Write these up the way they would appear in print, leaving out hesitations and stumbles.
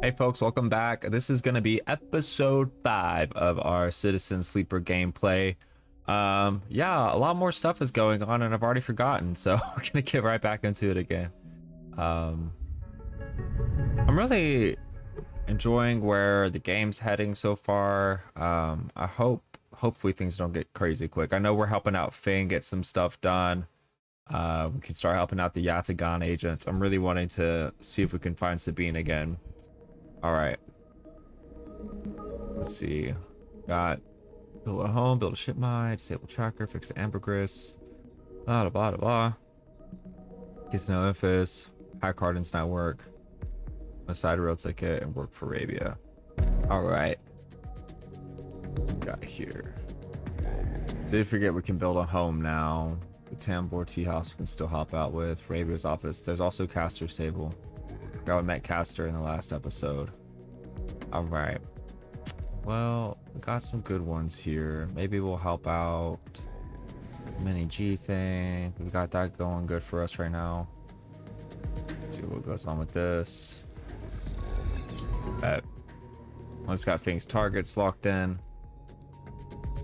Hey folks, welcome back. This is going to be episode 5 of our Citizen Sleeper gameplay. Yeah, a lot more stuff is going on and I've already forgotten, so we're going to get right back into it again. Um, I'm really enjoying where the game's heading so far. Hopefully things don't get crazy quick. I know we're helping out Feng get some stuff done. We can start helping out the Yatagan agents. I'm really wanting to see if we can find Sabine again. All right. Let's see. Got build a home, build a shipmind, disable tracker, fix the ambergris, blah blah blah blah. Gets no infos. Hack Harden's not work. A side rail ticket and work for Arabia. All right. Got here. Did forget we can build a home now. The Tambor tea house we can still help out with. Arabia's office. There's also Caster's table. I met Caster in the last episode. All right. Well, we got some good ones here. Maybe we'll help out mini G thing. We got that going good for us right now. Let's see what goes on with this. Once got Fing's targets locked in.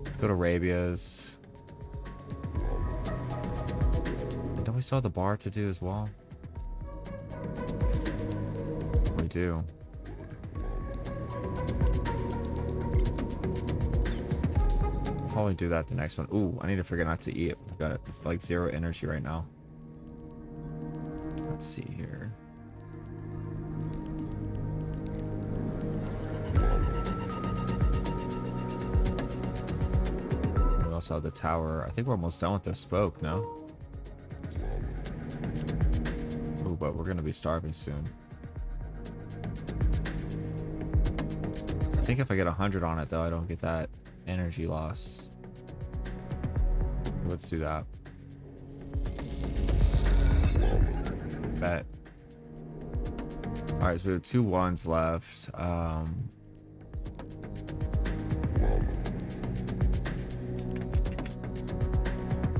Let's go to Arabia's. And don't we still have the bar to do as well? We do. Probably do that the next one. Ooh, I need to forget not to eat. It's like 0 energy right now. Let's see here. We also have the tower. I think we're almost done with the spoke, no? Ooh, but we're gonna be starving soon. I think if I get 100 on it though, I don't get that energy loss. Let's do that. Bet. All right, so we have 2 1s left.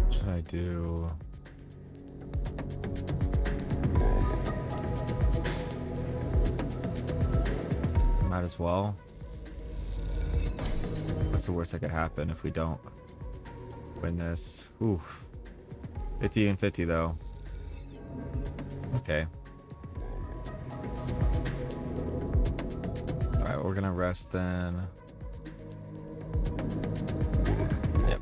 What should I do? Might as well. What's the worst that could happen if we don't win this? Ooh. 50 and 50 though. Okay. Alright, we're gonna rest then. Yep.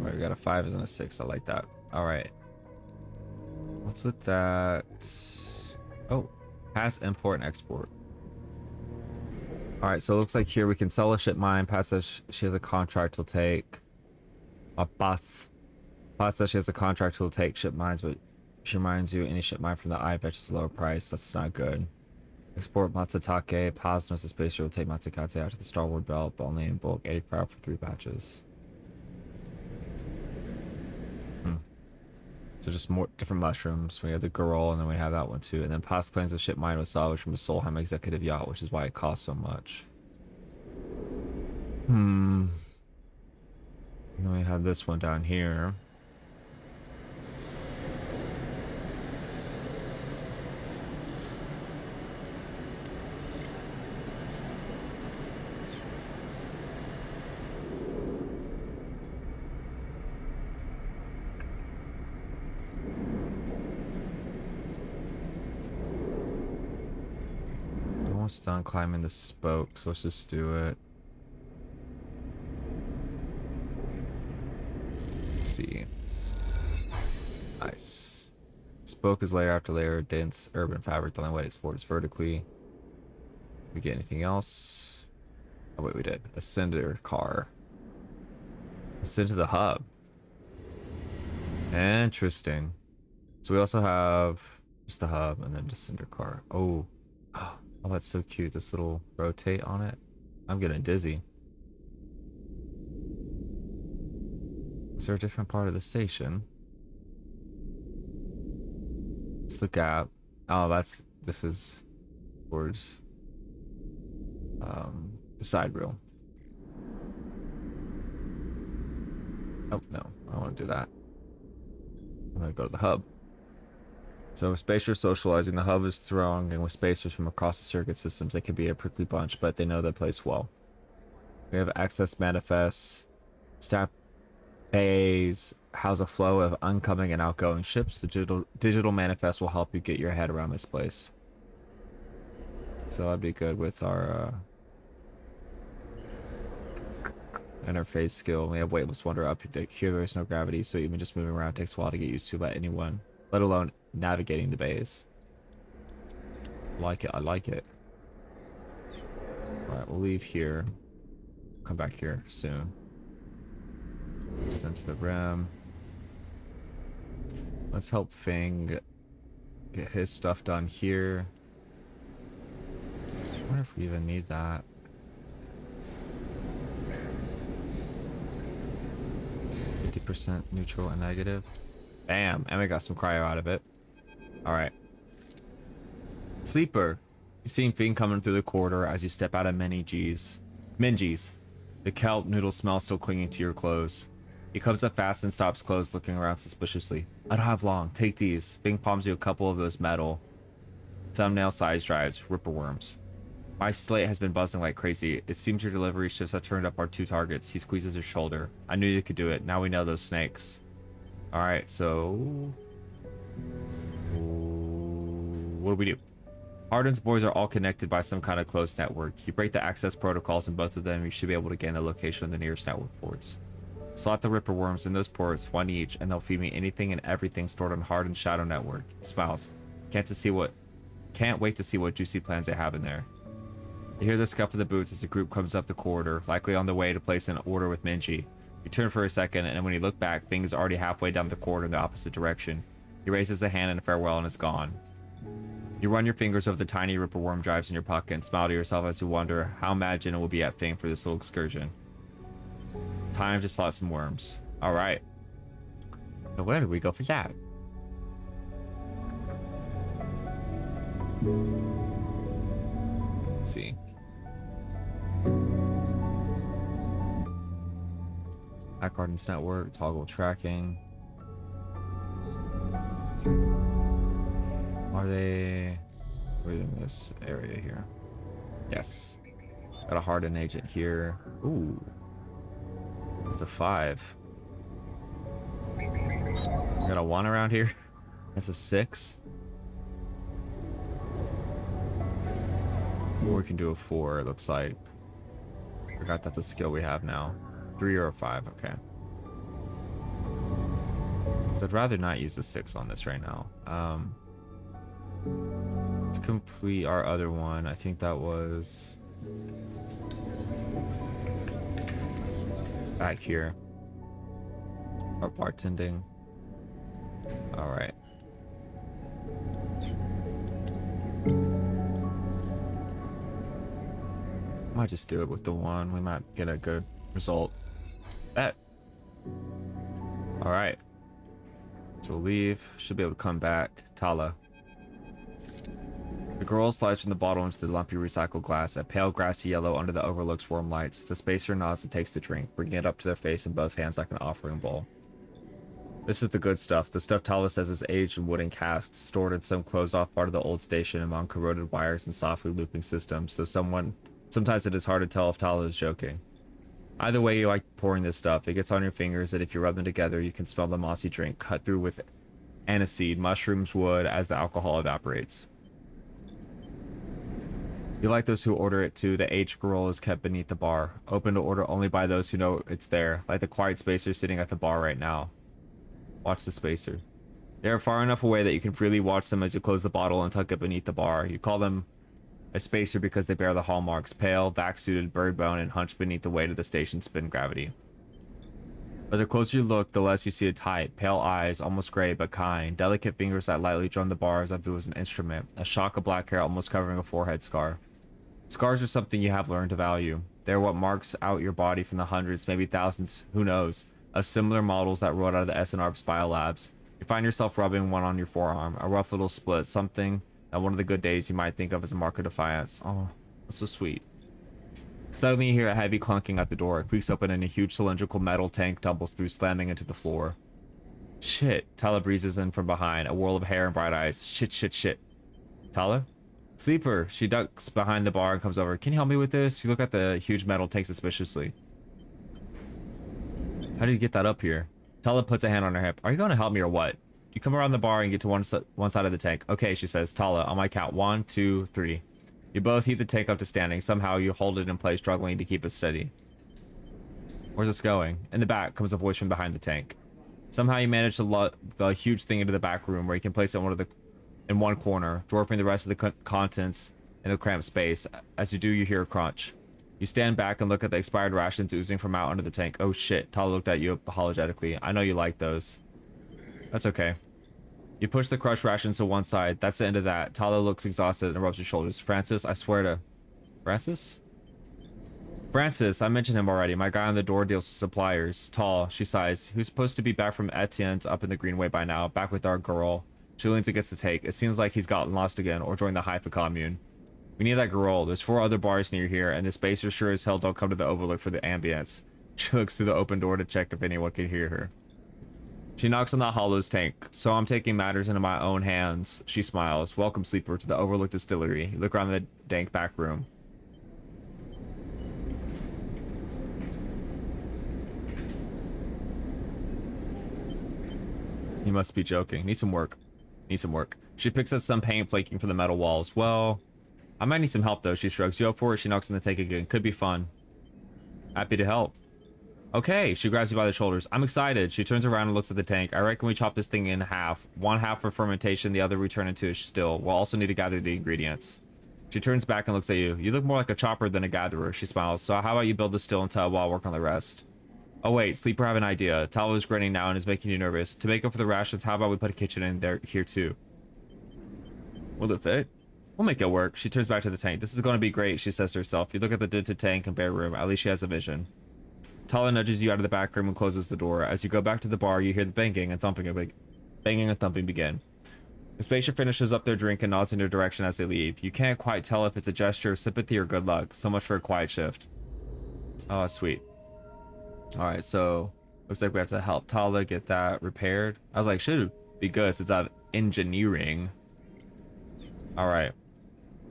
Alright, we got a 5 and a 6. I like that. Alright. What's with that? Oh, pass import and export. All right, so it looks like here we can sell a shipmind. Pass says she has a contract to take a bus. Pass says she has a contract to take shipminds, but she reminds you any shipmind from the eye fetches a lower price. That's not good. Export Matsutake. Paz knows the space will take Matsukate out to the Starward Belt, but only in bulk 80 per hour for 3 batches. So just more different mushrooms. We have the girl, and then we have that one too. And then past claims the ship mine was salvaged from a Solheim executive yacht, which is why it costs so much. And then we have this one down here. Almost done climbing the spoke, so let's just do it. Let's see. Nice. Spoke is layer after layer of dense urban fabric. The only way to export is vertically. We get anything else? Oh wait, we did. Ascender car. Ascend to the hub. Interesting. So we also have just the hub and then just Cinder car. Oh. Oh, that's so cute. This little rotate on it. I'm getting dizzy. Is there a different part of the station? It's the gap. Oh, this is towards the side rail. Oh, no, I don't want to do that. I'm going to go to the hub. So with spacers socializing, the hub is thronged, and with spacers from across the circuit systems, they can be a prickly bunch, but they know their place well. We have access manifests, staff bays, house a flow of oncoming and outgoing ships. The digital manifest will help you get your head around this place. So that'd be good with our interface skill. We have weightless wonder up here. There's no gravity, so even just moving around takes a while to get used to by anyone, let alone navigating the bays. Like it, I like it. All right, we'll leave here. Come back here soon. Send to the rim. Let's help Feng get his stuff done here. I wonder if we even need that. %, neutral and negative. Bam! And we got some cryo out of it. Alright. Sleeper. You see Feng coming through the corridor as you step out of Minji's. The kelp noodle smell still clinging to your clothes. He comes up fast and stops close, looking around suspiciously. I don't have long. Take these. Feng palms you a couple of those metal thumbnail-sized drives, ripper worms. My slate has been buzzing like crazy. It seems your delivery shifts have turned up our 2 targets. He squeezes your shoulder. I knew you could do it. Now we know those snakes. Alright, so... what do we do? Hardin's boys are all connected by some kind of closed network. You break the access protocols in both of them, you should be able to gain the location of the nearest network ports. Slot the ripper worms in those ports, 1 each, and they'll feed me anything and everything stored on Hardin's shadow network. He smiles. Can't wait to see what juicy plans they have in there. You hear the scuff of the boots as the group comes up the corridor, likely on the way to place an order with Minji. You turn for a second, and when you look back, Feng is already halfway down the corridor in the opposite direction. He raises a hand in farewell and is gone. You run your fingers over the tiny ripper worm drives in your pocket and smile to yourself as you wonder how mad Jenna will be at Feng for this little excursion. Time to slot some worms. Alright. Now where do we go for that? Let's see. Hack Hardin's network, toggle tracking. Are they in this area here? Yes. Got a Hardin agent here. Ooh. It's a 5. Got a 1 around here. That's a 6. Or we can do a 4, it looks like. Forgot that's a skill we have now. 3 or a 5, okay. So I'd rather not use a 6 on this right now. Let's complete our other one. I think that was back here. Our bartending. All right. Might just do it with the 1. We might get a good result. Bet. All right. So we'll leave. Should be able to come back. Tala. The girl slides from the bottle into the lumpy recycled glass, a pale grassy yellow under the overlook's warm lights. The spacer nods and takes the drink, bringing it up to their face in both hands like an offering bowl. This is the good stuff. The stuff Tala says is aged in wooden casks, stored in some closed-off part of the old station among corroded wires and softly looping systems, so sometimes it is hard to tell if Tala is joking. Either way you like pouring this stuff, it gets on your fingers, and if you rub them together, you can smell the mossy drink cut through with aniseed, mushrooms, wood, as the alcohol evaporates. You like those who order it too. The aged scroll is kept beneath the bar, open to order only by those who know it's there, like the quiet spacer sitting at the bar right now. Watch the spacer. They are far enough away that you can freely watch them as you close the bottle and tuck it beneath the bar. You call them a spacer because they bear the hallmarks, pale, vac-suited, bird bone, and hunched beneath the weight of the station's spin gravity. But the closer you look, the less you see a type. Pale eyes, almost gray but kind, delicate fingers that lightly drum the bar as if it was an instrument, a shock of black hair almost covering a forehead scar. Scars are something you have learned to value. They're what marks out your body from the hundreds, maybe thousands, who knows, of similar models that rolled out of the SNR biolabs. You find yourself rubbing one on your forearm, a rough little split, something that one of the good days you might think of as a mark of defiance. Oh, that's so sweet. Suddenly you hear a heavy clunking at the door. It creaks open and a huge cylindrical metal tank tumbles through, slamming into the floor. Shit. Tala breezes in from behind, a whirl of hair and bright eyes. Shit, shit, shit. Tala? Sleeper. She ducks behind the bar and comes over. Can you help me with this? You look at the huge metal tank suspiciously. How do you get that up here? Tala puts a hand on her hip. Are you going to help me or what? You come around the bar and get to one side of the tank. Okay, she says. Tala, on my count. 1, 2, 3. You both heave the tank up to standing. Somehow you hold it in place, struggling to keep it steady. Where's this going? In the back comes a voice from behind the tank. Somehow you manage to load the huge thing into the back room where you can place it in one corner, dwarfing the rest of the contents in a cramped space. As you do, you hear a crunch. You stand back and look at the expired rations oozing from out under the tank. Oh shit, Tala looked at you apologetically. I know you like those. That's okay. You push the crushed rations to one side. That's the end of that. Tala looks exhausted and rubs her shoulders. Francis, I swear to... Francis? Francis, I mentioned him already. My guy on the door deals with suppliers. Tall, she sighs. Who's supposed to be back from Etienne's up in the Greenway by now? Back with our girl. She leans against the tank. It seems like he's gotten lost again or joined the Haifa commune. We need that girl. There's 4 other bars near here, and the spacers sure as hell don't come to the Overlook for the ambience. She looks through the open door to check if anyone can hear her. She knocks on the Hollow's tank. So I'm taking matters into my own hands. She smiles. Welcome, sleeper, to the Overlook Distillery. You look around the dank back room. You must be joking. Need some work. Need some work. She picks up some paint flaking from the metal walls. Well, I might need some help though. She shrugs. You up for it? She knocks on the tank again. Could be fun. Happy to help. Okay, she grabs you by the shoulders. I'm excited. She turns around and looks at the tank. I reckon we chop this thing in half. One half for fermentation, the other we turn into a still. We'll also need to gather the ingredients. She turns back and looks at you. You look more like a chopper than a gatherer. She smiles. So how about you build the still until while I work on the rest? Oh wait, Sleeper, have an idea. Tala is grinning now and is making you nervous. To make up for the rations, how about we put a kitchen in there here too? Will it fit? We'll make it work. She turns back to the tank. This is going to be great, she says to herself. You look at the dented tank and bare room. At least she has a vision. Tala nudges you out of the back room and closes the door. As you go back to the bar, you hear the banging and thumping begin. The spacer finishes up their drink and nods in your direction as they leave. You can't quite tell if it's a gesture of sympathy or good luck. So much for a quiet shift. Oh, sweet. Alright, so looks like we have to help Tala get that repaired. I was like, should be good since I have engineering. Alright.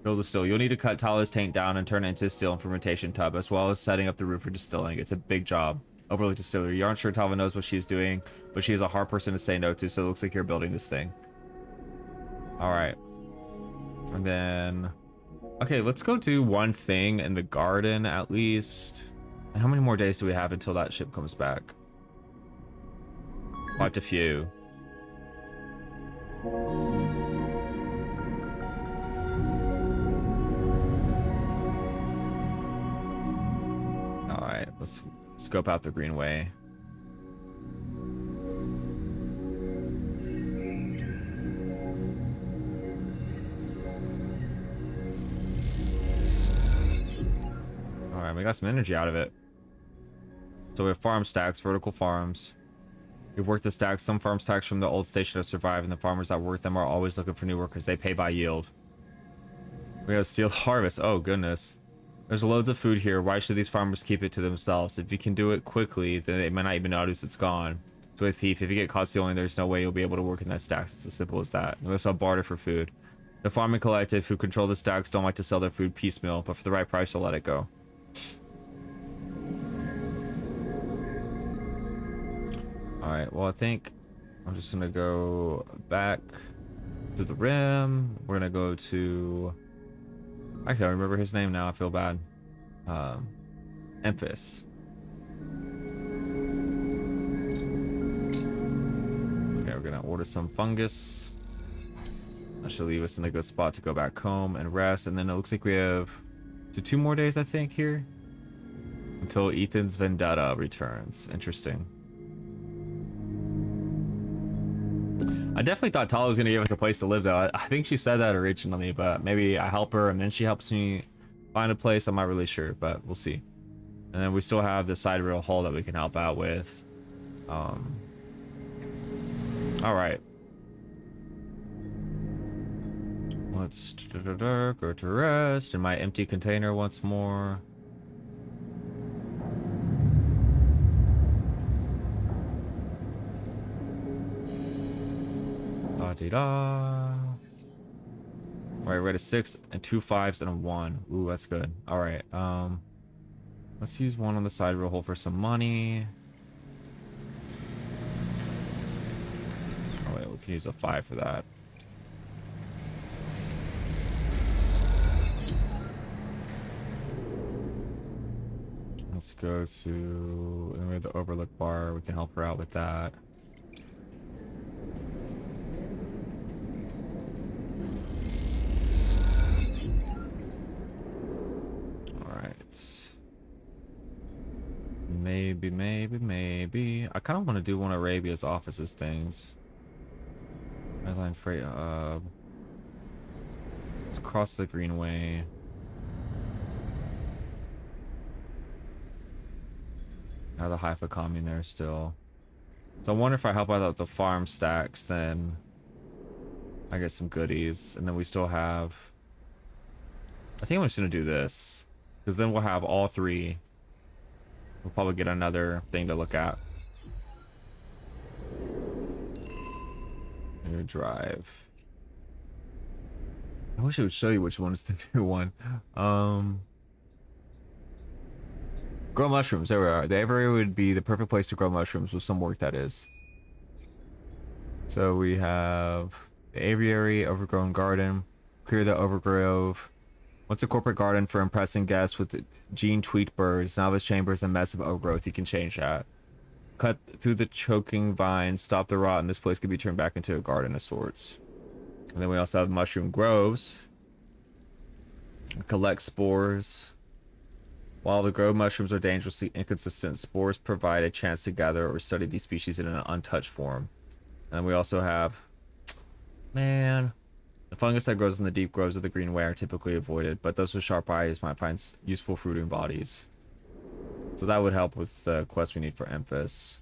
Build a still. You'll need to cut Tala's tank down and turn it into a still and fermentation tub, as well as setting up the room for distilling. It's a big job. Overlook Distillery. You aren't sure Tala knows what she's doing, but she's a hard person to say no to, so it looks like you're building this thing. Alright. And then... okay, let's go do one thing in the garden, at least. And how many more days do we have until that ship comes back? Quite a few. Alright, let's scope out the Greenway. Alright, we got some energy out of it. So we have farm stacks, vertical farms. We've worked the stacks. Some farm stacks from the old station have survived, and the farmers that work them are always looking for new workers. They pay by yield. We have steel harvest. Oh, goodness. There's loads of food here. Why should these farmers keep it to themselves? If you can do it quickly, then they might not even notice it's gone. So a thief, if you get caught stealing, there's no way you'll be able to work in that stacks. It's as simple as that. We also barter for food. The farming collective who control the stacks don't like to sell their food piecemeal, but for the right price, they'll let it go. Alright, well, I think I'm just gonna go back to the rim. We're gonna go to... I can't remember his name now. I feel bad. Emphas. Okay, we're gonna order some fungus. That should leave us in a good spot to go back home and rest. And then it looks like we have 2 more days, I think, here. Until Ethan's Vendetta returns. Interesting. I definitely thought Tala was going to give us a place to live, though. I think she said that originally, but maybe I help her and then she helps me find a place. I'm not really sure, but we'll see. And then we still have the side rail hull that we can help out with. All right. Let's go to rest in my empty container once more. dee da. All right, we're at a 6 and 2 5s and a 1. Ooh, that's good. All right, let's use 1 on the side roll for some money. Oh wait, we can use a 5 for that. Let's go to the overlook bar. We can help her out with that. Maybe. I kind of want to do one of Arabia's offices things. Airline freight hub. Let's cross the Greenway. Have the Haifa commune there still. So I wonder if I help out the farm stacks, then I get some goodies, and then we still have. I think I'm just gonna do this, because then we'll have all 3. We'll probably get another thing to look at. New drive. I wish it would show you which one is the new one. Grow mushrooms. There we are. The aviary would be the perfect place to grow mushrooms with some work, that is. So we have the aviary, overgrown garden, clear the overgrowth. What's a corporate garden for impressing guests with gene tweaked birds, novice chambers, and mess of overgrowth? You can change that. Cut through the choking vines, stop the rot, and this place could be turned back into a garden of sorts. And then we also have mushroom groves. Collect spores. While the grove mushrooms are dangerously inconsistent, spores provide a chance to gather or study these species in an untouched form. And we also have, man, the fungus that grows in the deep groves of the Greenway are typically avoided, but those with sharp eyes might find useful fruiting bodies. So that would help with the quest we need for Emphas.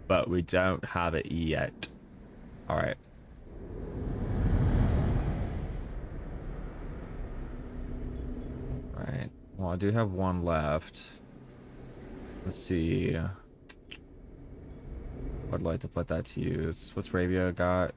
But we don't have it yet. Alright. Alright. Well, I do have 1 left. Let's see. I'd like to put that to use. What's Arabia got?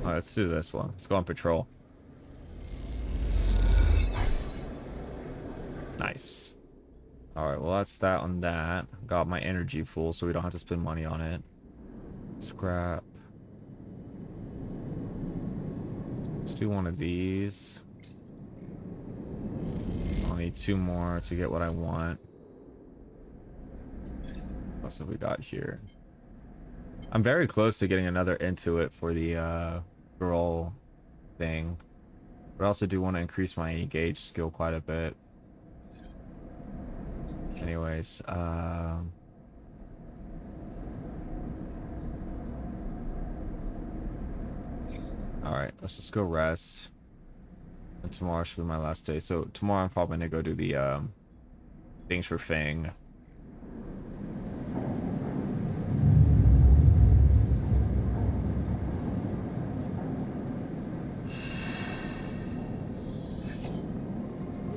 Alright, let's do this one. Let's go on patrol. Nice. Alright, well that's that on that. Got my energy full so we don't have to spend money on it. Scrap. Let's do one of these. I'll need 2 more to get what I want. What else have we got here? I'm very close to getting another Intuit for the girl thing. But I also do want to increase my engage skill quite a bit. Anyways, alright, let's just go rest. And tomorrow should be my last day. So tomorrow I'm probably gonna go do the things for Feng.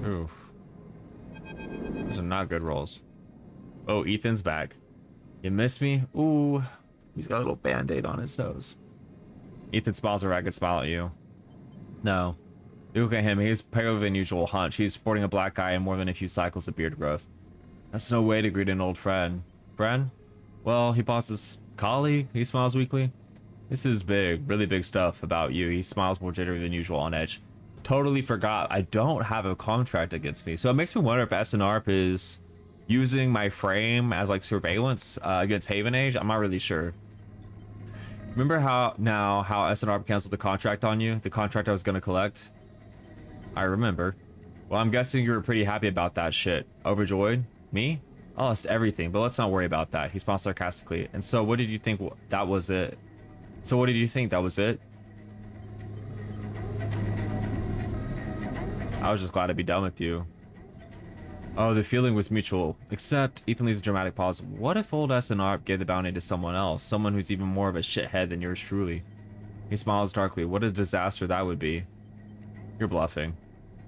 Oof. Those are not good rolls. Oh, Ethan's back. You missed me? Ooh. He's got a little band-aid on his nose. Ethan smiles a ragged smile at you. No. You look at him, he's paler than usual hunch. He's sporting a black eye and more than a few cycles of beard growth. That's no way to greet an old friend. Friend? Well, he pauses. Colleague? He smiles weakly. This is big, really big stuff about you. He smiles more jittery than usual on edge. Totally forgot. I don't have a contract against me. So it makes me wonder if SNRP is using my frame as like surveillance against Haven Age. I'm not really sure. Remember how SNRP canceled the contract on you? The contract I was going to collect? I remember. Well, I'm guessing you were pretty happy about that shit. Overjoyed? Me? I lost everything, but let's not worry about that. He smiled sarcastically. And so what did you think that was it? So what did you think that was it? I was just glad to be done with you. Oh, the feeling was mutual. Except, Ethan leaves a dramatic pause. What if old SNRP gave the bounty to someone else? Someone who's even more of a shithead than yours truly? He smiles darkly. What a disaster that would be. You're bluffing.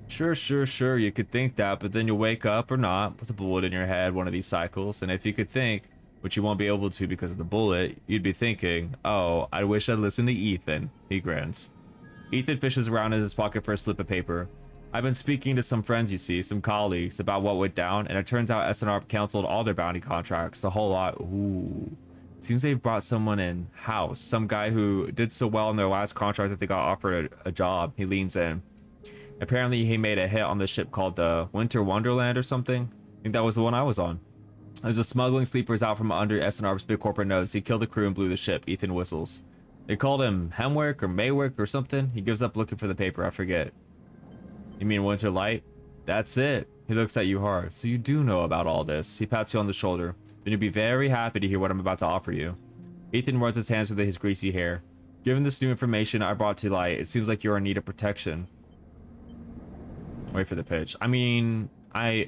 Sure, you could think that, but then you'll wake up or not with a bullet in your head one of these cycles, and if you could think, which you won't be able to because of the bullet, you'd be thinking, oh, I wish I'd listened to Ethan. He grins. Ethan fishes around in his pocket for a slip of paper. I've been speaking to some friends, you see, some colleagues, about what went down, and it turns out SNR canceled all their bounty contracts, the whole lot. Ooh. Seems they brought someone in house, some guy who did so well in their last contract that they got offered a job. He leans in. Apparently he made a hit on the ship called the Winter Wonderland or something. I think that was the one I was on. As the smuggling sleepers out from under SNR's big corporate nose, he killed the crew and blew the ship. Ethan whistles. They called him Hemwick or Maywick or something. He gives up looking for the paper. I forget. You mean Winter Light? That's it. He looks at you hard. So you do know about all this. He pats you on the shoulder. Then you'll be very happy to hear what I'm about to offer you. Ethan runs his hands through his greasy hair. Given this new information I brought to light, it seems like you're in need of protection. Wait for the pitch. I mean,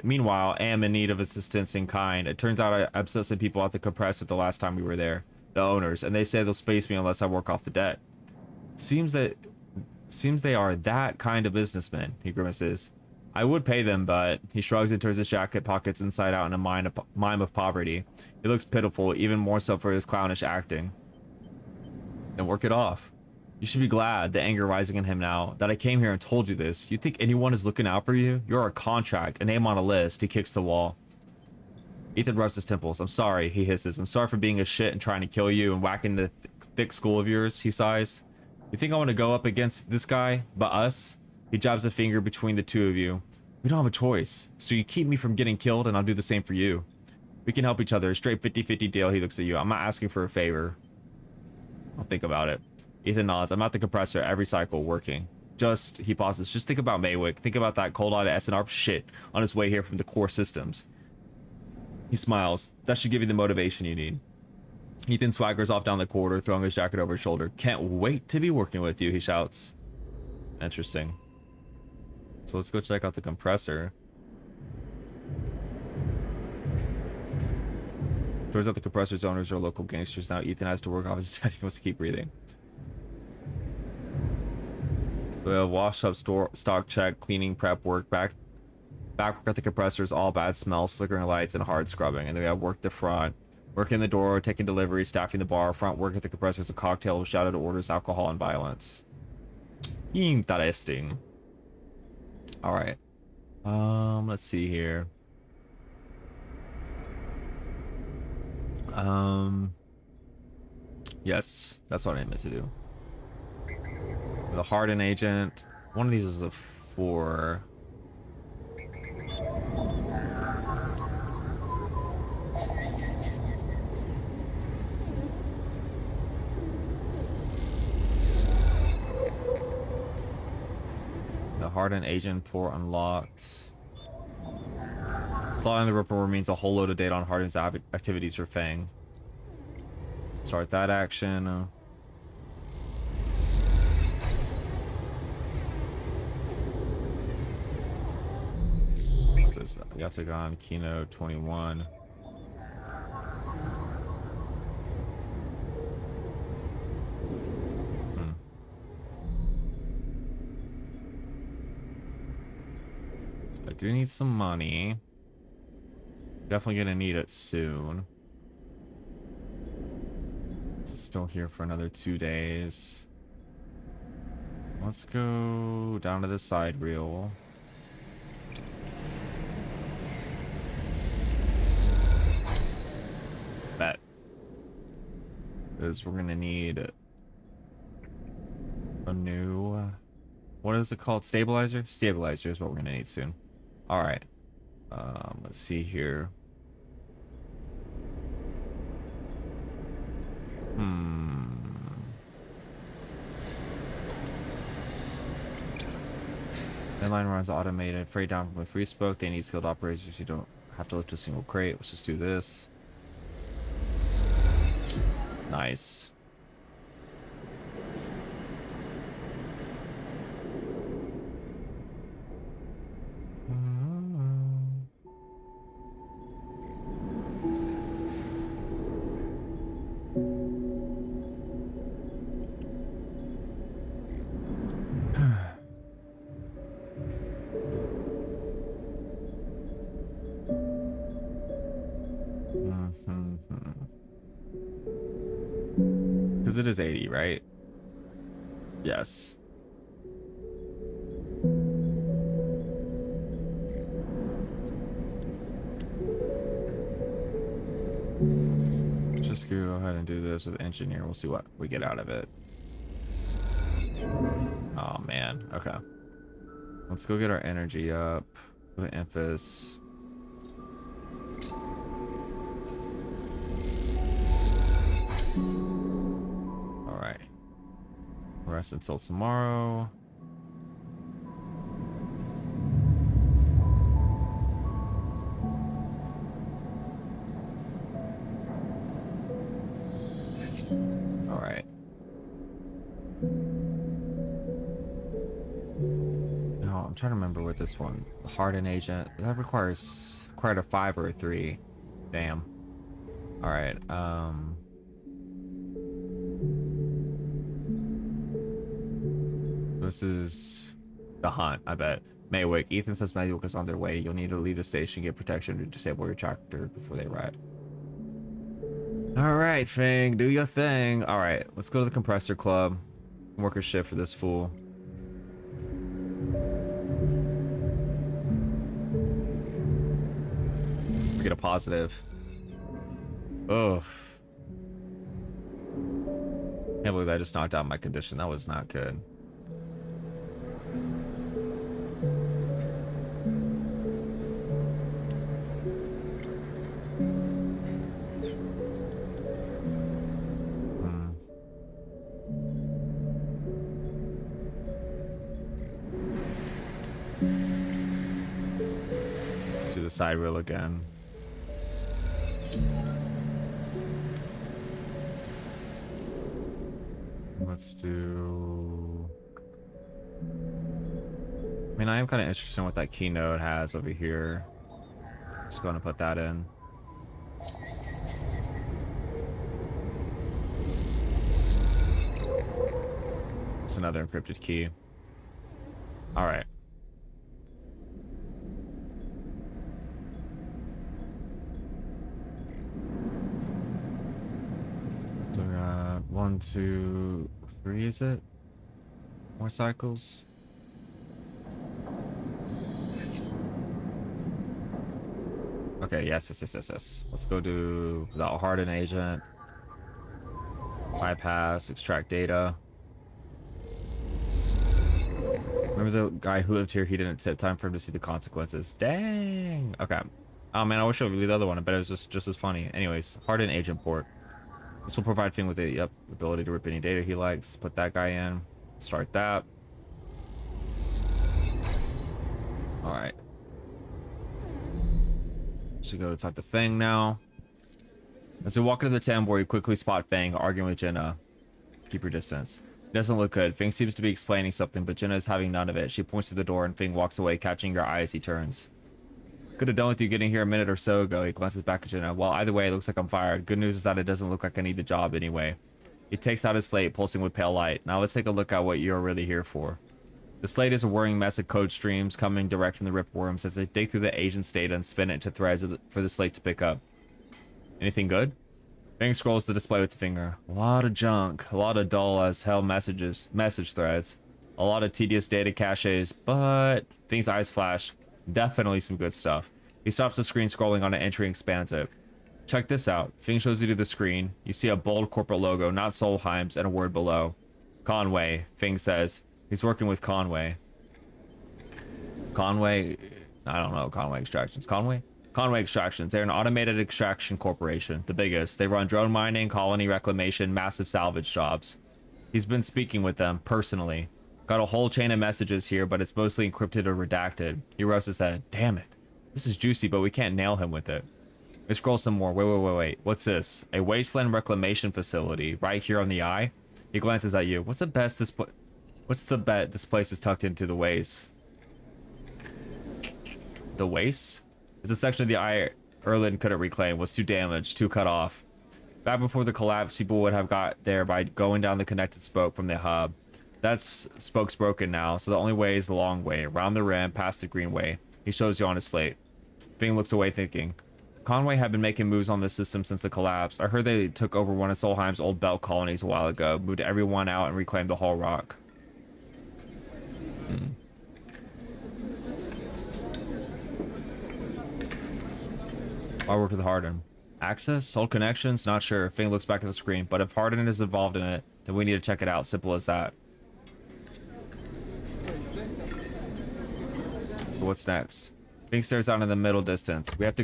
meanwhile, am in need of assistance in kind. It turns out I upset some people at the compressor the last time we were there. The owners, and they say they'll space me unless I work off the debt. Seems they are that kind of businessmen, he grimaces. I would pay them, but he shrugs and turns his jacket pockets inside out in a mime of poverty. He looks pitiful, even more so for his clownish acting. Then work it off. You should be glad, the anger rising in him now, that I came here and told you this. You think anyone is looking out for you? You're a contract, a name on a list. He kicks the wall. Ethan rubs his temples. I'm sorry, he hisses. I'm sorry for being a shit and trying to kill you and whacking the thick skull of yours, he sighs. You think I want to go up against this guy, but us? He jabs a finger between the two of you. We don't have a choice, so you keep me from getting killed and I'll do the same for you. We can help each other, a straight 50-50 deal. He looks at you. I'm not asking for a favor. I'll think about it. Ethan nods. I'm at the compressor every cycle working. He pauses. Just think about Maywick. Think about that cold-eyed SNR shit on his way here from the core systems. He smiles. That should give you the motivation you need. Ethan swaggers off down the corridor, throwing his jacket over his shoulder. Can't wait to be working with you, he shouts. Interesting. So let's go check out the compressor. Turns out the compressor's owners are local gangsters now. Ethan has to work off his head if he wants to keep breathing. The wash up stock check, cleaning prep work, back work at the compressors, all bad smells, flickering lights, and hard scrubbing. And then we have work the front, working the door, taking delivery, staffing the bar, front work at the compressors, a cocktail, shouted orders, alcohol, and violence. Interesting. All right. Let's see here. Yes, that's what I meant to do. The hardened agent. One of these is a 4. The hardened agent port unlocked. Slotting the report means a whole load of data on Harden's activities for Feng. Start that action. This is Yatagan Keynote 21. I do need some money. Definitely gonna need it soon. It's still here for another 2 days. Let's go down to the side reel. Bet. Because we're gonna need a new... what is it called? Stabilizer? Stabilizer is what we're gonna need soon. Alright. Let's see here. Inline runs automated. Freight down from a free spoke. They need skilled operators. You don't have to lift a single crate. Let's just do this. Nice. Because it is 80, right? Yes. Just go ahead and do this with engineer. We'll see what we get out of it. Oh man. Okay. Let's go get our energy up. Go to Emphas. All right. Rest until tomorrow. All right. No, I'm trying to remember what this one. The hardened agent. That required a 5 or a 3. Damn. All right. This is the hunt, I bet. Maywick. Ethan says Maywick is on their way. You'll need to leave the station, get protection to disable your tractor before they arrive. All right, Feng, do your thing. All right, let's go to the compressor club. Work a shift for this fool. We get a positive. Ugh. Can't believe I just knocked out my condition. That was not good. Let's do the side wheel again. Let's do... I mean, I am kind of interested in what that keynote has over here. Just going to put that in. It's another encrypted key. All right. So we got 1, 2, 3, is it? More cycles? Okay, yes. Let's go do without hardened agent. Bypass, extract data. Remember the guy who lived here? He didn't tip. Time for him to see the consequences. Dang. Okay. Oh man, I wish I would leave the other one. I bet it was just as funny. Anyways, hardened agent port. This will provide Feng with the ability to rip any data he likes. Put that guy in. Start that. All right. Should go to talk to Feng now. As they walk into the tambour, you quickly spot Feng arguing with Jenna. Keep your distance. It doesn't look good. Feng seems to be explaining something, but Jenna is having none of it. She points to the door and Feng walks away, catching her eye as he turns. Could have done with you getting here a minute or so ago. He glances back at Jenna. Well, either way, it looks like I'm fired. Good news is that it doesn't look like I need the job anyway. He takes out his slate, pulsing with pale light. Now let's take a look at what you're really here for. The slate is a whirring mess of code streams coming direct from the ripworms as they dig through the agent's data and spin it into threads for the slate to pick up. Anything good? Feng scrolls the display with the finger. A lot of junk, a lot of dull as hell message threads, a lot of tedious data caches, but Feng's eyes flash. Definitely some good stuff. He stops the screen scrolling on an entry and expands it. Check this out. Feng shows you to the screen. You see a bold corporate logo, not Solheim's, and a word below. Conway, Feng says. He's working with Conway. Conway? I don't know. Conway Extractions. Conway? Conway Extractions. They're an automated extraction corporation. The biggest. They run drone mining, colony reclamation, massive salvage jobs. He's been speaking with them, personally. Got a whole chain of messages here, but it's mostly encrypted or redacted. He rubs his head. Damn it. This is juicy, but we can't nail him with it. We scroll some more. Wait. What's this? A wasteland reclamation facility right here on the eye? He glances at you. What's the bet this place is tucked into the waste? The waste? It's a section of the eye Erlin couldn't reclaim, was too damaged, too cut off. Back before the collapse, people would have got there by going down the connected spoke from the hub. That spoke's broken now, so the only way is the long way, around the rim, past the greenway. He shows you on his slate. Feng looks away thinking. Conway had been making moves on this system since the collapse. I heard they took over one of Solheim's old belt colonies a while ago, moved everyone out and reclaimed the whole rock. I work with Harden. Access? Old connections? Not sure. Feng looks back at the screen, but if Harden is involved in it, then we need to check it out. Simple as that. So what's next? Feng stares out in the middle distance. We have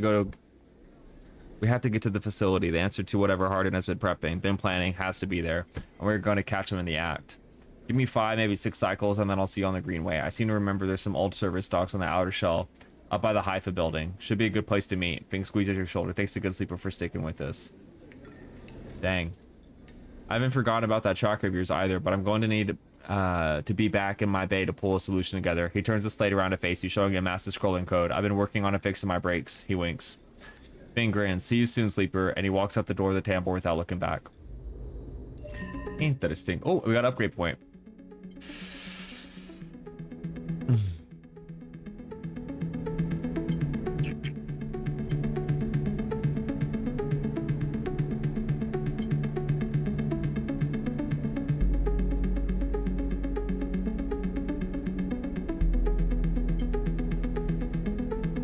to get to the facility. The answer to whatever Harden has been prepping, been planning, has to be there. And we're going to catch him in the act. Give me 5, maybe 6 cycles, and then I'll see you on the Greenway. I seem to remember there's some old service docks on the outer shell up by the Haifa building. Should be a good place to meet. Feng squeezes your shoulder. Thanks to Good Sleeper for sticking with us. Dang. I haven't forgotten about that tracker of yours either, but I'm going to need to be back in my bay to pull a solution together. He turns the slate around to face you, showing a massive scrolling code. I've been working on it fixing my brakes. He winks. Feng grins. See you soon, Sleeper. And he walks out the door of the tambour without looking back. Interesting. Oh, we got an upgrade point.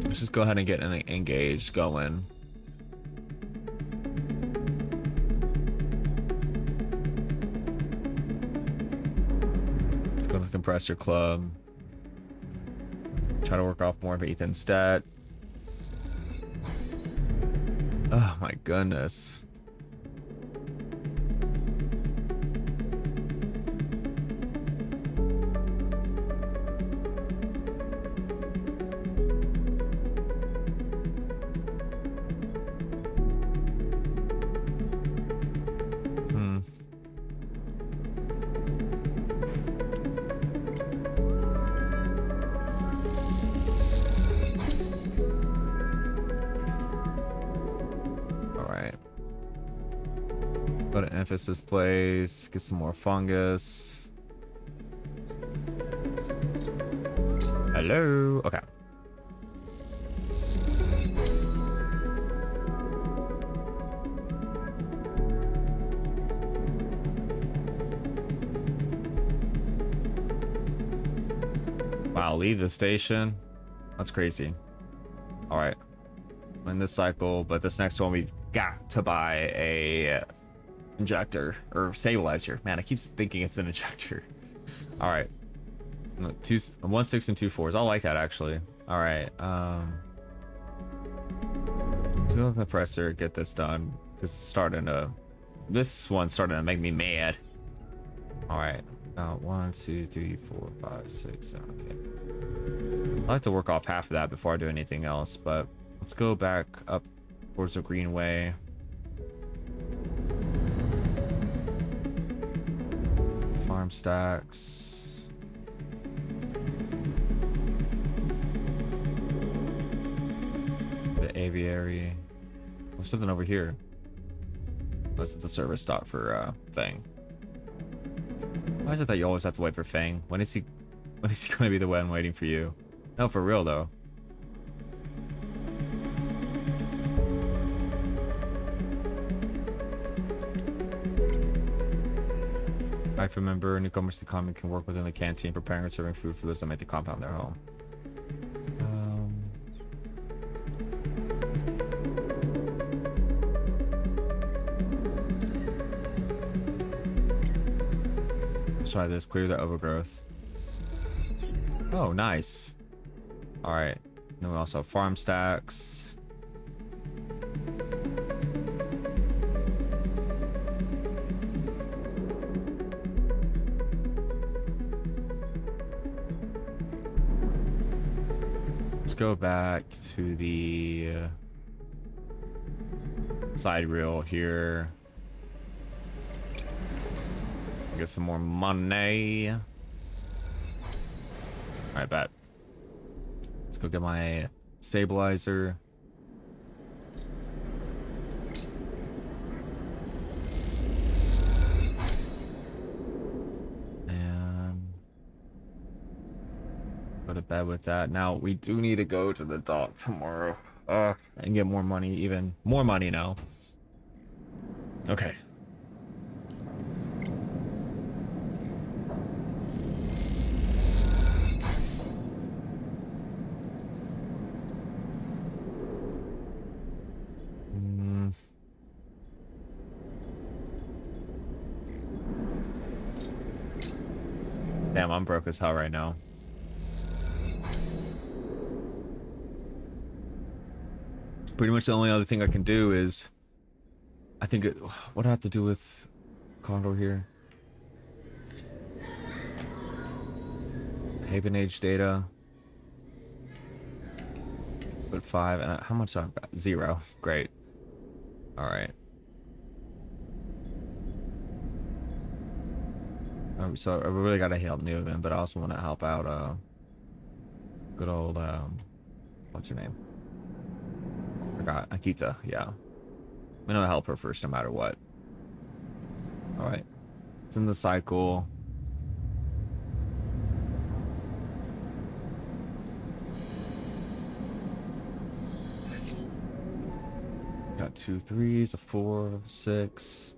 Let's just go ahead and get engaged going. Go to the compressor club. Try to work off more of Ethan's stat. Oh my goodness. Go to Emphasis Place, get some more fungus. Hello. Okay. Wow, leave the station. That's crazy. All right. In this cycle, but this next one we've got to buy a injector or stabilizer. Man, I keep thinking it's an injector. All right. 1 6 and 2 4s. I like that actually. All right. Let's go to the compressor, get this done. This one's starting to make me mad. All right. 1 2 3 4 5 6 7. Okay. I like to work off half of that before I do anything else, but let's go back up towards the Greenway. Farm stacks. The aviary. There's something over here. This is the service dock for Feng. Why is it that you always have to wait for Feng? When is he gonna be the one waiting for you? No, for real though. I remember newcomers to the commune can work within the canteen, preparing and serving food for those that make the compound their home. Let's try this. Clear the overgrowth. Oh, nice. All right. Then we also have farm stacks. Go back to the side reel here. Get some more money. All right, bet. Let's go get my stabilizer. Go to bed with that. Now we do need to go to the dock tomorrow. and get more money, even more money now. Okay. Damn, I'm broke as hell right now. Pretty much the only other thing I can do is, I think what do I have to do with Condor here? Haven age data. Put 5 and how much I've got? 0. Great. All right. So I really gotta help Neovan, but I also want to help out good old what's her name? Forgot. Ankhita. Yeah. I'm gonna help her first, no matter what. All right. It's in the cycle. Got 2 3s, a 4, 6.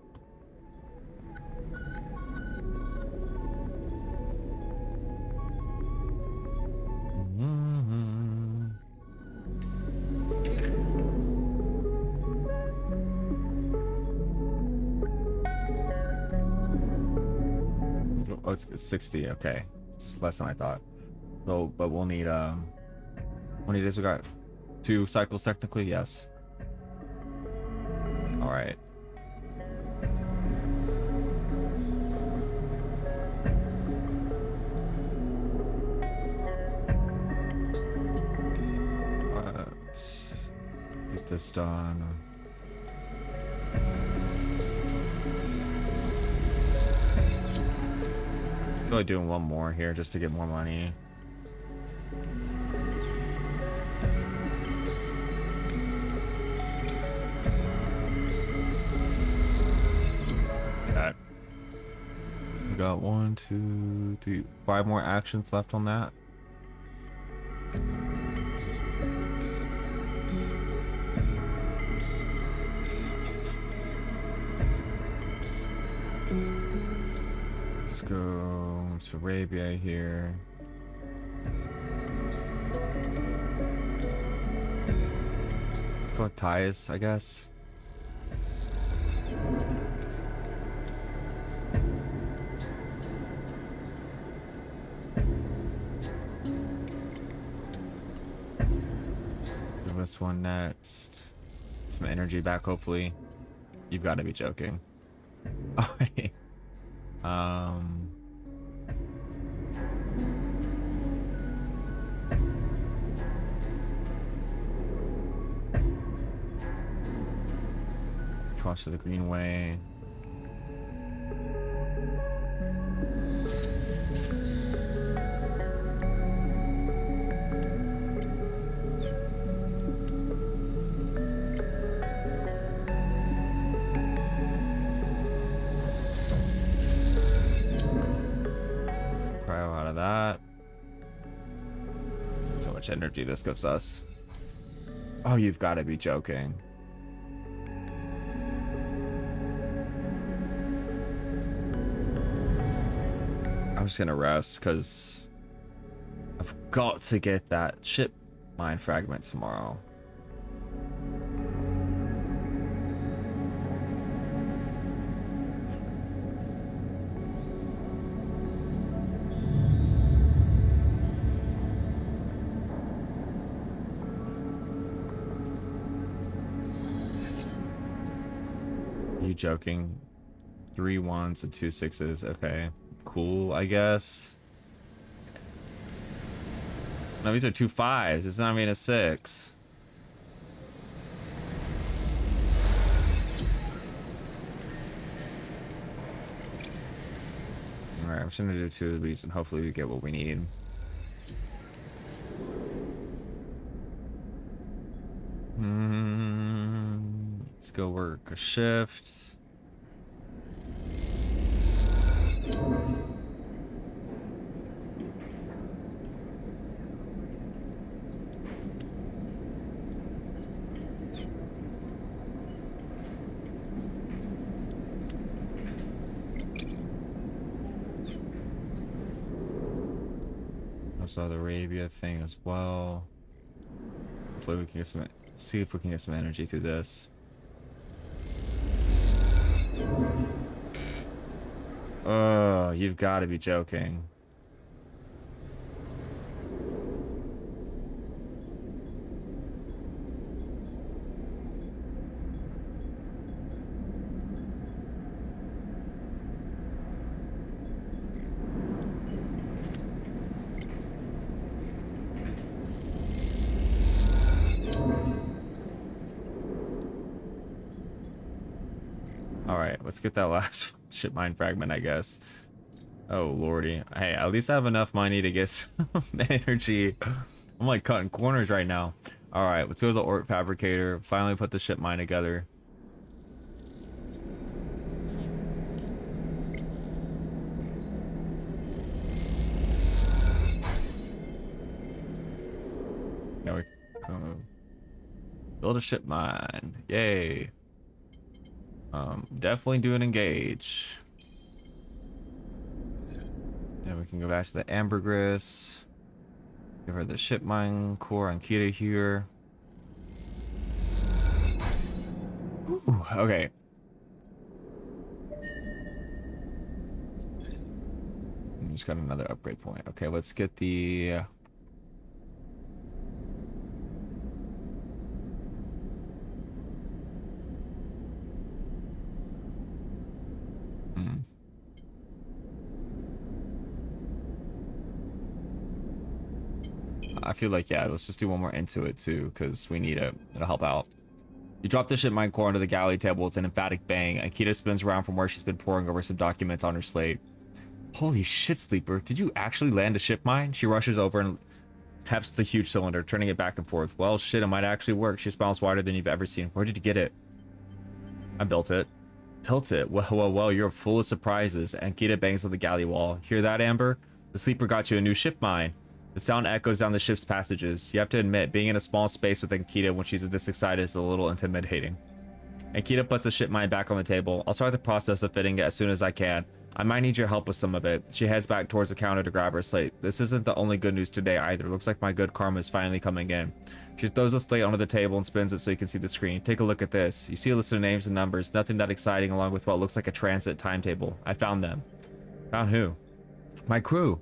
Oh, it's 60. Okay, it's less than I thought. So, but we'll need how many days we got? 2 cycles technically. Yes. All right. Get this done. Really doing one more here just to get more money. That. We got 1, 2, 3, 5 more actions left on that. Let's go to Arabia here. Let's go with Tyus, I guess. Do this one next. Some energy back, hopefully. You've got to be joking. Alright. Cross to the Greenway. Out of that. So much energy this gives us. Oh, you've got to be joking. I'm just gonna rest because I've got to get that Shipmind fragment tomorrow. You joking? 3 1s and 2 6s. Okay, cool, I guess. No, these are 2 5s. It's not even a 6. All right, I'm just gonna do 2 of these and hopefully we get what we need. Let's go work a shift. Also the Arabia thing as well. Hopefully we can get some, see if we can get some energy through this. Oh, you've got to be joking. All right, let's get that last shipmine fragment, I guess. Oh, lordy. Hey, at least I have enough money to get some energy. I'm like cutting corners right now. All right, let's go to the ore fabricator. Finally put the shipmine together. Now we go build a shipmine. Yay. Definitely do an engage. Then we can go back to the ambergris. Give her the shipmine core on Ankhita here. Ooh, okay. Just got another upgrade point. Okay, let's get the I feel like, yeah, let's just do one more into it too, because we need it. It'll help out. You drop the shipmine core onto the galley table with an emphatic bang. Ankhita spins around from where she's been poring over some documents on her slate. Holy shit, Sleeper. Did you actually land a shipmine? She rushes over and hefts the huge cylinder, turning it back and forth. Well, shit, it might actually work. She smiles wider than you've ever seen. Where did you get it? I built it. Built it? Well, you're full of surprises. Ankhita bangs on the galley wall. Hear that, Amber? The Sleeper got you a new shipmine. The sound echoes down the ship's passages. You have to admit, being in a small space with Ankhita when she's this excited is a little intimidating. Ankhita puts the shipmine back on the table. I'll start the process of fitting it as soon as I can. I might need your help with some of it. She heads back towards the counter to grab her slate. This isn't the only good news today either. Looks like my good karma is finally coming in. She throws the slate onto the table and spins it so you can see the screen. Take a look at this. You see a list of names and numbers. Nothing that exciting, along with what looks like a transit timetable. I found them. Found who? My crew.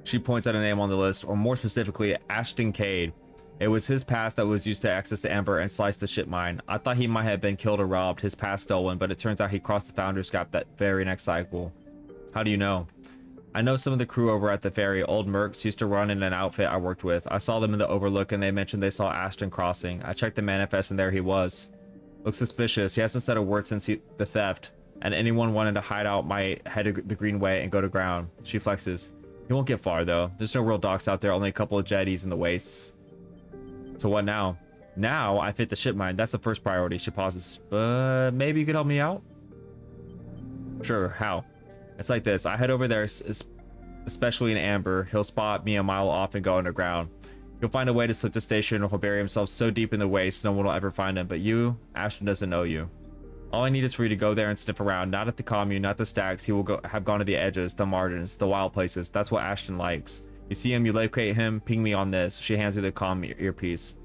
She points at a name on the list, or more specifically, Ashton Cade. It was his pass that was used to access Amber and slice the shipmine. I thought he might have been killed or robbed, his pass stolen, but it turns out he crossed the Founder's Gap that very next cycle. How do you know? I know some of the crew over at the ferry. Old Mercs used to run in an outfit I worked with. I saw them in the Overlook and they mentioned they saw Ashton crossing. I checked the manifest and there he was. Looks suspicious. He hasn't said a word since the theft, and anyone wanting to hide out might head the green way and go to ground. She flexes. He won't get far though. There's no real docks out there, only a couple of jetties in the wastes. So what now? Now I fit the shipmine. That's the first priority. She pauses. But maybe you could help me out? Sure, how? It's like this. I head over there, especially in Amber. He'll spot me a mile off and go underground. He'll find a way to slip the station, or he'll bury himself so deep in the waste no one will ever find him. But you, Ashton doesn't know you. All I need is for you to go there and sniff around. Not at the commune, not the stacks. He will have gone to the edges, the margins, the wild places. That's what Ashton likes. You see him, you locate him, ping me on this. She hands you the comm earpiece.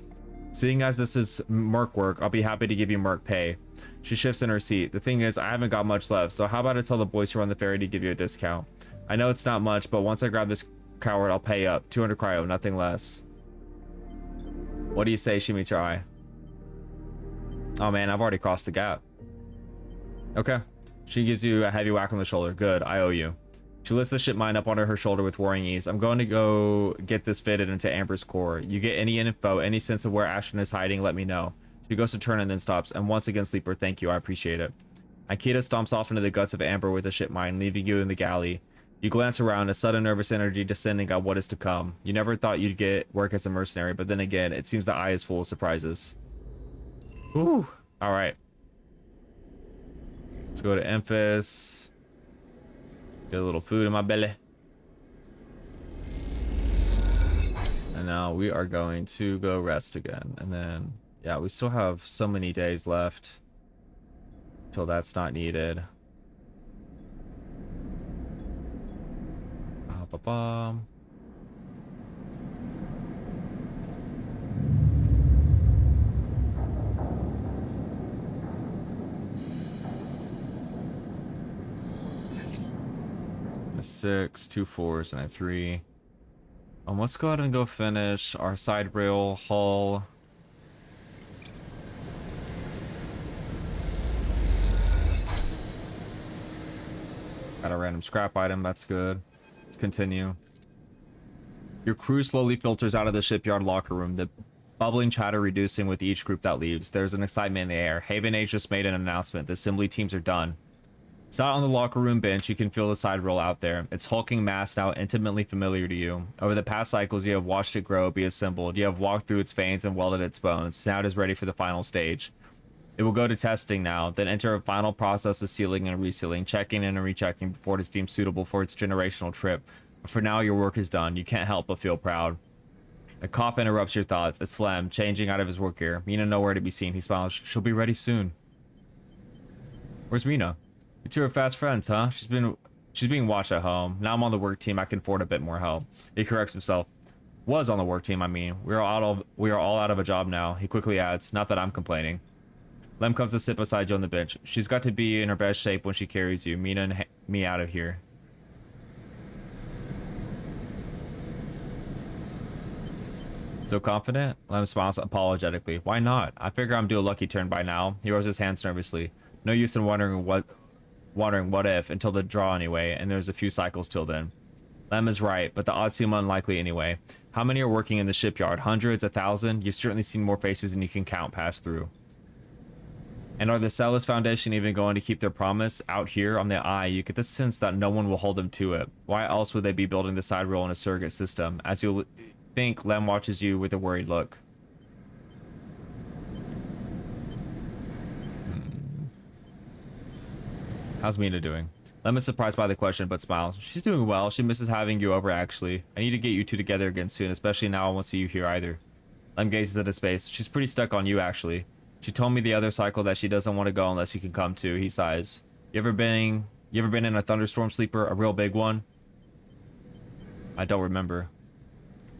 Seeing as this is merc work, I'll be happy to give you merc pay. She shifts in her seat. The thing is, I haven't got much left, so how about I tell the boys who run the ferry to give you a discount? I know it's not much, but once I grab this coward, I'll pay up. 200 cryo, nothing less. What do you say? She meets her eye. Oh man, I've already crossed the gap. Okay. She gives you a heavy whack on the shoulder. Good, I owe you. She lifts the shipmine up onto her shoulder with worrying ease. I'm going to go get this fitted into Amber's core. You get any info, any sense of where Ashton is hiding, let me know. She goes to turn and then stops. And once again, Sleeper, thank you, I appreciate it. Ankhita stomps off into the guts of Amber with a shipmine, leaving you in the galley. You glance around, a sudden nervous energy descending on what is to come. You never thought you'd get work as a mercenary, but then again, it seems the eye is full of surprises. Ooh, all right. Let's go to Emphas. Get a little food in my belly. And now we are going to go rest again. And then, yeah, we still have so many days left till that's not needed. 6, 2 4s, and a 3. Let's go ahead and go finish our side rail hull. Got a random scrap item, that's good. Let's continue. Your crew slowly filters out of the shipyard locker room, the bubbling chatter reducing with each group that leaves. There's an excitement in the air. Haven Age just made an announcement. The assembly teams are done. Sat on the locker room bench, you can feel the side roll out there. Its hulking mass now intimately familiar to you. Over the past cycles, you have watched it grow, be assembled. You have walked through its veins and welded its bones. Now it is ready for the final stage. It will go to testing now, then enter a final process of sealing and resealing, checking in and rechecking before it is deemed suitable for its generational trip. But for now, your work is done. You can't help but feel proud. A cough interrupts your thoughts. It's Lem, changing out of his work gear. Mina nowhere to be seen. He smiles. She'll be ready soon. Where's Mina? You two are fast friends, huh? She's being watched at home. Now I'm on the work team. I can afford a bit more help. He corrects himself. Was on the work team, I mean. We are all out of a job now. He quickly adds, not that I'm complaining. Lem comes to sit beside you on the bench. She's got to be in her best shape when she carries you. Mina and me out of here. So confident? Lem smiles apologetically. Why not? I figure I'm due a lucky turn by now. He rubs his hands nervously. No use in wondering what if until the draw anyway, and there's a few cycles till then. Lem is right, but the odds seem unlikely anyway. How many are working in the shipyard? Hundreds? 1,000? You've certainly seen more faces than you can count pass through. And are the Celis Foundation even going to keep their promise? Out here on the eye, you get the sense that no one will hold them to it. Why else would they be building the side roll in a surrogate system? As you'll think, Lem watches you with a worried look. How's Mina doing? Lem is surprised by the question, but smiles. She's doing well. She misses having you over, actually. I need to get you two together again soon, especially now I won't see you here either. Lem gazes at his face. She's pretty stuck on you, actually. She told me the other cycle that she doesn't want to go unless you can come too. He sighs. You ever been in a thunderstorm sleeper? A real big one? I don't remember.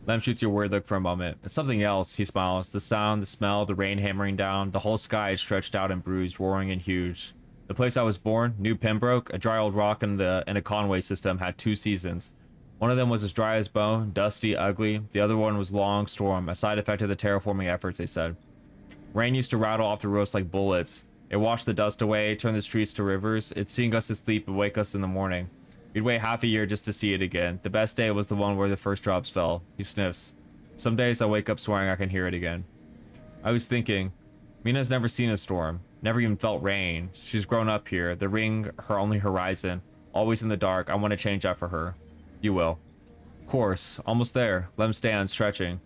Lem shoots you a weird look for a moment. It's something else, he smiles. The sound, the smell, the rain hammering down. The whole sky is stretched out and bruised, roaring and huge. The place I was born, New Pembroke, a dry old rock in a Conway system, had 2 seasons. One of them was as dry as bone, dusty, ugly. The other one was long storm, a side effect of the terraforming efforts, they said. Rain used to rattle off the roofs like bullets. It washed the dust away, turned the streets to rivers. It'd sing us to sleep and wake us in the morning. We'd wait half a year just to see it again. The best day was the one where the first drops fell. He sniffs. Some days I wake up swearing I can hear it again. I was thinking, Mina's never seen a storm, never even felt rain. She's grown up here, the ring her only horizon, always in the dark. I want to change that for her. You will. Of course, almost there. Lem stands, stretching.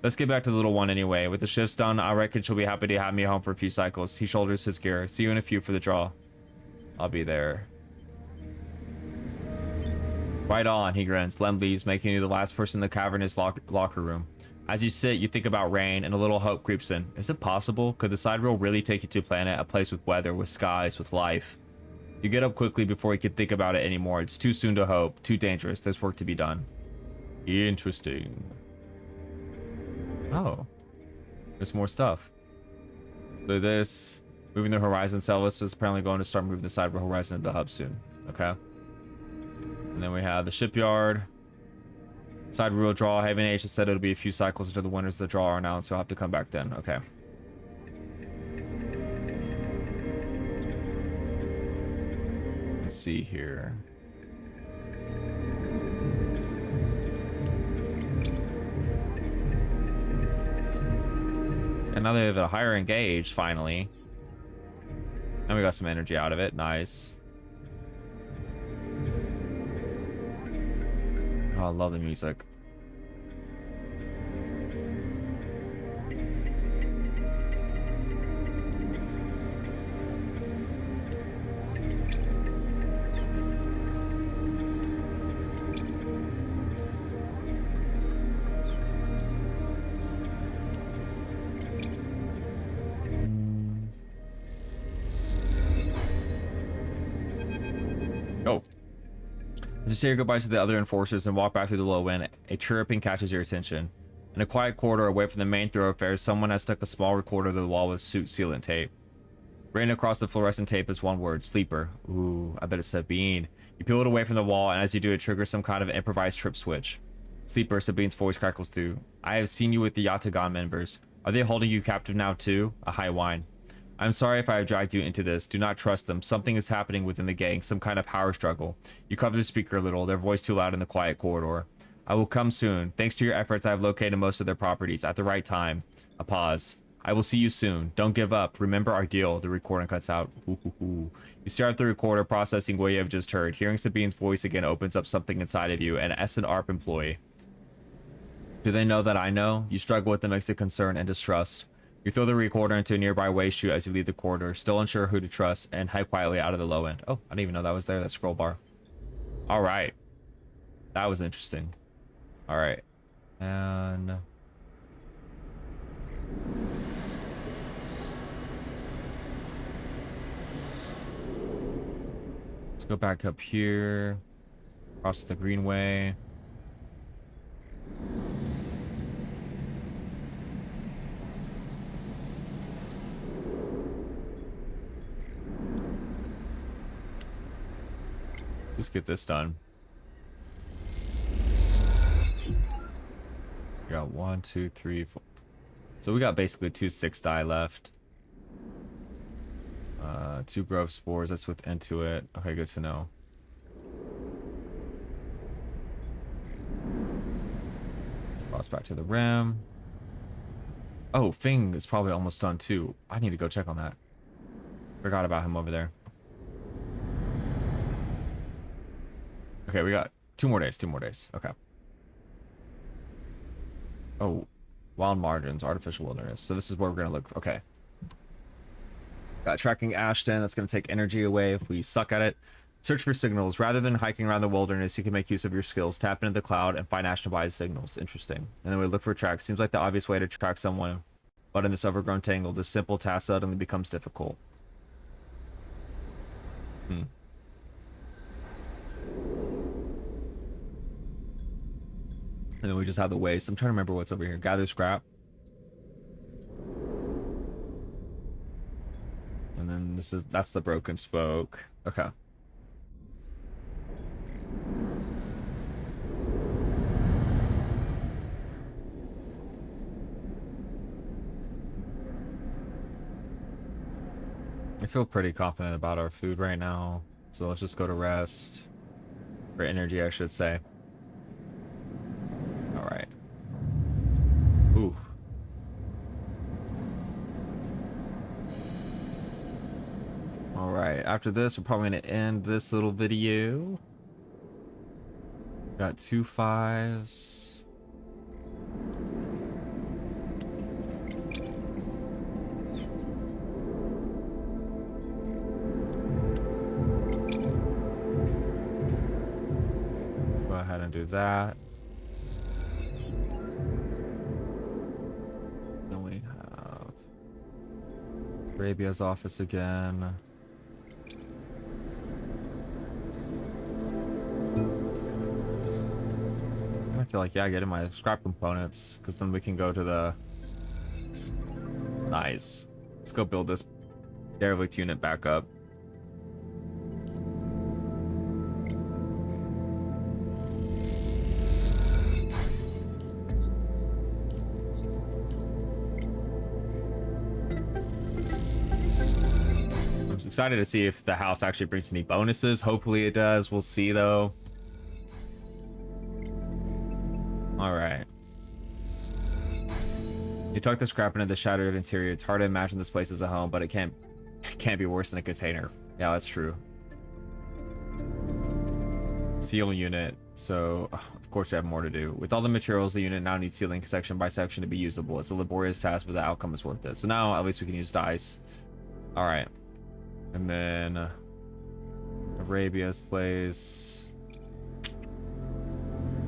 Let's get back to the little one anyway. With the shifts done, I reckon she'll be happy to have me home for a few cycles. He shoulders his gear. See you in a few for the draw. I'll be there. Right on, he grins. Lem leaves, making you the last person in the cavernous locker room. As you sit, you think about rain, and a little hope creeps in. Is it possible? Could the side roll really take you to a planet, a place with weather, with skies, with life? You get up quickly before you can think about it anymore. It's too soon to hope, too dangerous. There's work to be done. Interesting. Oh, there's more stuff. So this, moving the horizon, Celis is apparently going to start moving the side roll horizon into the hub soon. Okay. And then we have the shipyard. Side roll draw. Haven Age said it'll be a few cycles until the winners of the draw are announced, so I'll have to come back then. Okay. Let's see here. And now they have a higher engaged, finally. And we got some energy out of it. Nice. Oh, I love the music. Oh. As you say your goodbyes to the other enforcers and walk back through the low wind, a chirruping catches your attention. In a quiet corridor away from the main thoroughfare, someone has stuck a small recorder to the wall with suit sealant tape. Written across the fluorescent tape is one word: sleeper. Ooh, I bet it's Sabine. You peel it away from the wall, and as you do, it triggers some kind of improvised trip switch. Sleeper, Sabine's voice crackles through. I have seen you with the Yatagan members. Are they holding you captive now too? A high whine. I'm sorry if I have dragged you into this. Do not trust them. Something is happening within the gang, some kind of power struggle. You cover the speaker a little, their voice too loud in the quiet corridor. I will come soon. Thanks to your efforts, I have located most of their properties at the right time. A pause. I will see you soon. Don't give up. Remember our deal. The recording cuts out. Ooh, ooh, ooh. You stare at the recorder, processing what you have just heard. Hearing Sabine's voice again opens up something inside of you. An S&ARP employee. Do they know that I know? You struggle with the mix of concern and distrust. You throw the recorder into a nearby waste chute as you leave the corridor, still unsure who to trust, and head quietly out of the low end. Oh, I didn't even know that was there, that scroll bar. All right. That was interesting. All right. And... let's go back up here. Across the greenway. Just get this done. We got 1, 2, 3, 4. So we got basically 2 6 die left. 2 grove spores. That's with into it. Okay, good to know. Cross back to the rim. Oh, Feng is probably almost done too. I need to go check on that. Forgot about him over there. Okay, we got 2 more days. 2 more days. Okay. Oh, wild margins, artificial wilderness. So this is where we're gonna look. Okay. Got tracking Ashton. That's gonna take energy away if we suck at it. Search for signals. Rather than hiking around the wilderness, you can make use of your skills. Tap into the cloud and find Ashton by signals. Interesting. And then we look for tracks. Seems like the obvious way to track someone, but in this overgrown tangle, this simple task suddenly becomes difficult. And then we just have the waste. I'm trying to remember what's over here. Gather scrap. And then that's the broken spoke. Okay. I feel pretty confident about our food right now. So let's just go to rest. For energy, I should say. Alright. Ooh. Alright, after this, we're probably going to end this little video. Got 2 5s. Go ahead and do that. Then we have Arabia's office again. I feel like, yeah, getting my scrap components, because then we can go to the... Nice. Let's go build this derelict unit back up. I'm excited to see if the house actually brings any bonuses. Hopefully it does. We'll see, though. All right. You tuck the scrap into the shattered interior. It's hard to imagine this place as a home, but it can't be worse than a container. Yeah, that's true. Seal unit. So, of course, we have more to do. With all the materials, the unit now needs sealing section by section to be usable. It's a laborious task, but the outcome is worth it. So now, at least we can use dice. All right. And then Arabia's place.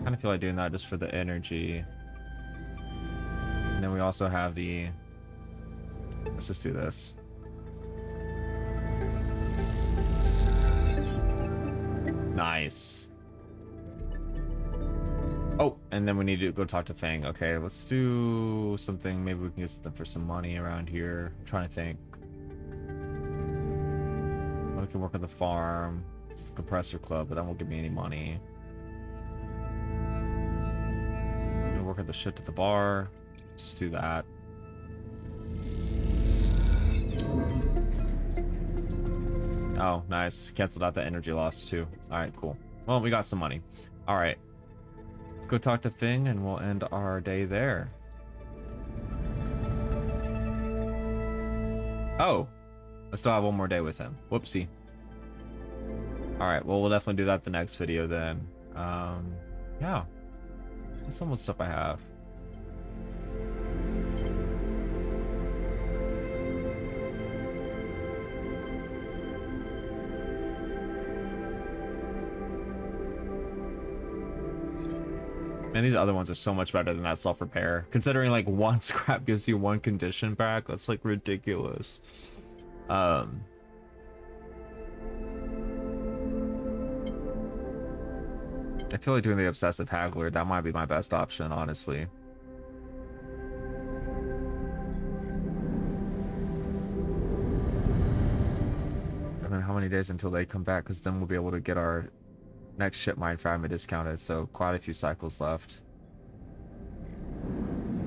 I feel like doing that just for the energy. And then we also have the... Let's just do this. Nice. Oh, and then we need to go talk to Feng. Okay, let's do something. Maybe we can get something for some money around here. I'm trying to think. We can work on the farm. It's the compressor club, but that won't give me any money. I'm gonna work on the shift at the bar. Just do that. Oh, nice. Canceled out the energy loss too. All right, cool. Well, we got some money. All right. Let's go talk to Feng and we'll end our day there. Oh, I still have one more day with him. Whoopsie. All right, well, we'll definitely do that the next video then. Yeah. That's some of the stuff I have. Man, these other ones are so much better than that self-repair. Considering like one scrap gives you one condition back, that's like ridiculous. I feel like doing the obsessive haggler, that might be my best option, honestly. And then how many days until they come back? Because then we'll be able to get our next Shipmind fragment discounted, so quite a few cycles left.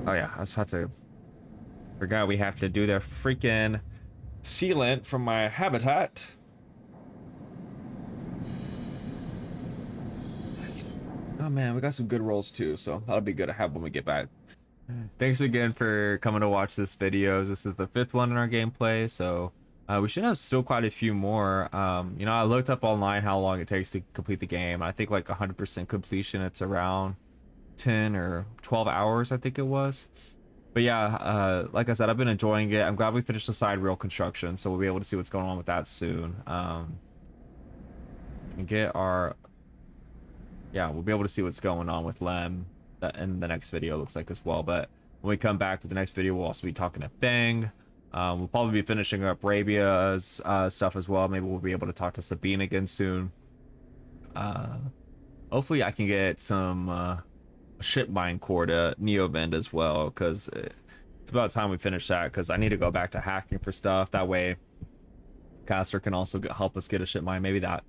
Oh yeah, I was about to forgot we have to do the freaking sealant from my habitat. Oh man, we got some good rolls too, so that'll be good to have when we get back. Thanks again for coming to watch this video. This is the 5th one in our gameplay, so we should have still quite a few more. You know, I looked up online how long it takes to complete the game. I think like 100% completion, it's around 10 or 12 hours, I think it was. But yeah, like I said, I've been enjoying it. I'm glad we finished the side rail construction, so we'll be able to see what's going on with that soon. And get our... Yeah, we'll be able to see what's going on with Lem in the next video, looks like, as well. But when we come back with the next video, we'll also be talking to Feng. We'll probably be finishing up Rabia's stuff as well. Maybe we'll be able to talk to Sabine again soon. Hopefully I can get some Shipmind core to Neobend as well, because it's about time we finish that, because I need to go back to hacking for stuff. That way Caster can also help us get a Shipmind. Maybe that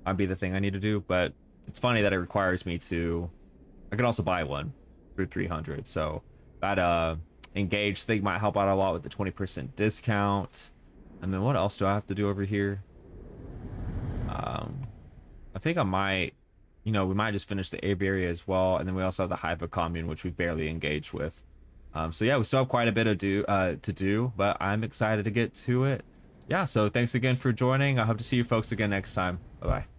might be the thing I need to do, but it's funny that it requires me to... I can also buy one through 300, so that engage thing might help out a lot with the 20% discount. And then what else do I have to do over here? I think I might, you know, we might just finish the aviary as well, and then we also have the Hypa commune, which we've barely engaged with. So yeah, we still have quite a bit of to do, but I'm excited to get to it. Yeah, so thanks again for joining. I hope to see you folks again next time. Bye bye.